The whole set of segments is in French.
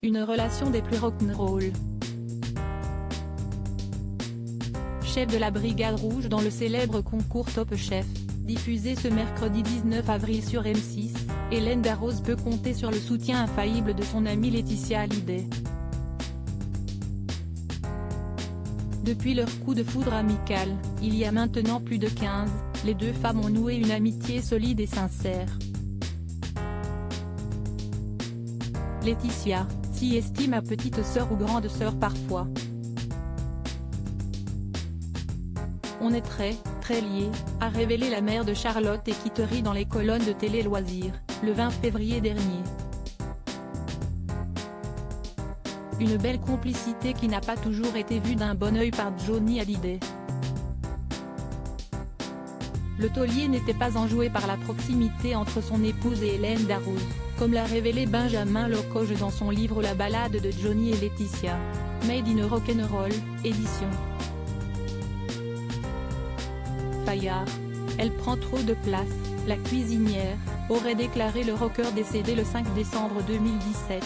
Une relation des plus rock'n'roll. Chef de la Brigade Rouge dans le célèbre concours Top Chef, diffusé ce mercredi 19 avril sur M6, Hélène Darroze peut compter sur le soutien infaillible de son amie Laetitia Hallyday. Depuis leur coup de foudre amical, il y a maintenant plus de 15, les deux femmes ont noué une amitié solide et sincère. Laetitia s'y estime à petite sœur ou grande sœur parfois. On est très liés, a révélé la mère de Charlotte et Kittery dans les colonnes de Télé Loisirs, le 20 février dernier. Une belle complicité qui n'a pas toujours été vue d'un bon œil par Johnny Hallyday. Le taulier n'était pas enjoué par la proximité entre son épouse et Hélène Darroze, comme l'a révélé Benjamin Locoge dans son livre La balade de Johnny et Laetitia, Made in Rock'n'Roll, édition Fayard. Elle prend trop de place, la cuisinière, aurait déclaré le rocker décédé le 5 décembre 2017.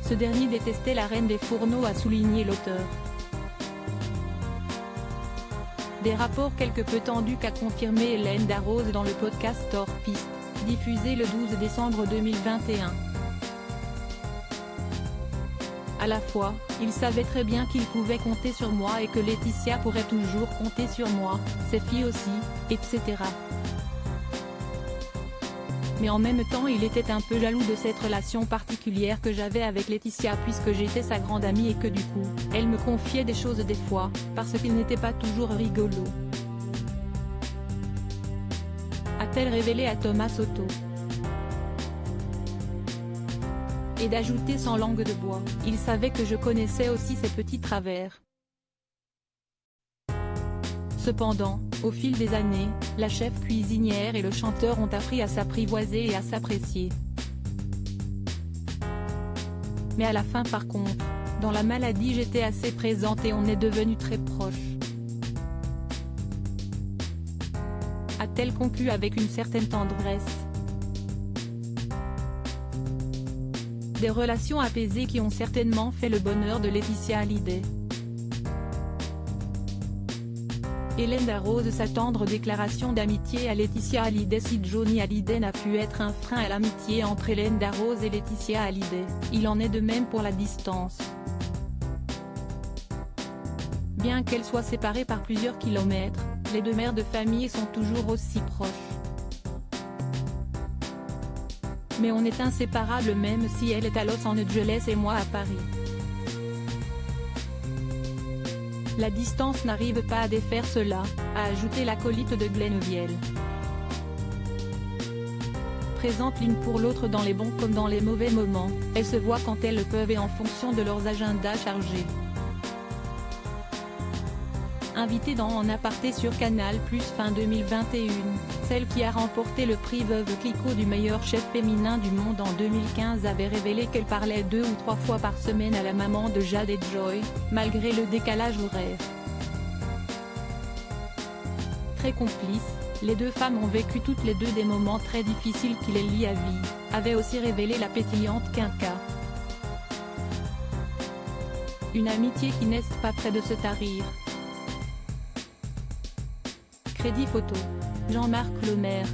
Ce dernier détestait la reine des fourneaux, a souligné l'auteur. Des rapports quelque peu tendus qu'a confirmé Hélène Darroze dans le podcast Hors Piste, diffusé le 12 décembre 2021. À la fois, il savait très bien qu'il pouvait compter sur moi et que Laetitia pourrait toujours compter sur moi, ses filles aussi, etc. Mais en même temps il était un peu jaloux de cette relation particulière que j'avais avec Laetitia puisque j'étais sa grande amie et que du coup, elle me confiait des choses des fois, parce qu'il n'était pas toujours rigolo. A-t-elle révélé à Thomas Soto. Et d'ajouter sans langue de bois, il savait que je connaissais aussi ses petits travers. Cependant, au fil des années, la chef cuisinière et le chanteur ont appris à s'apprivoiser et à s'apprécier. Mais à la fin par contre, dans la maladie j'étais assez présente et on est devenus très proches. A-t-elle conclu avec une certaine tendresse. Des relations apaisées qui ont certainement fait le bonheur de Laetitia Hallyday. Hélène Darroze, sa tendre déclaration d'amitié à Laetitia Hallyday. Si Johnny Hallyday n'a pu être un frein à l'amitié entre Hélène Darroze et Laetitia Hallyday, il en est de même pour la distance. Bien qu'elles soient séparées par plusieurs kilomètres, les deux mères de famille sont toujours aussi proches. Mais on est inséparables même si elle est à Los Angeles et moi à Paris. La distance n'arrive pas à défaire cela, a ajouté l'acolyte de Glennevielle. Présentes l'une pour l'autre dans les bons comme dans les mauvais moments, elles se voient quand elles le peuvent et en fonction de leurs agendas chargés. Invitée dans En aparté sur Canal+ fin 2021, celle qui a remporté le prix Veuve Clicquot du meilleur chef féminin du monde en 2015 avait révélé qu'elle parlait 2 ou 3 fois par semaine à la maman de Jade et Joy, malgré le décalage horaire. Très complices, les deux femmes ont vécu toutes les deux des moments très difficiles qui les lient à vie, avait aussi révélé la pétillante Quinca. Une amitié qui n'est pas près de se tarir. Crédit photo. Jean-Marc Lemaire.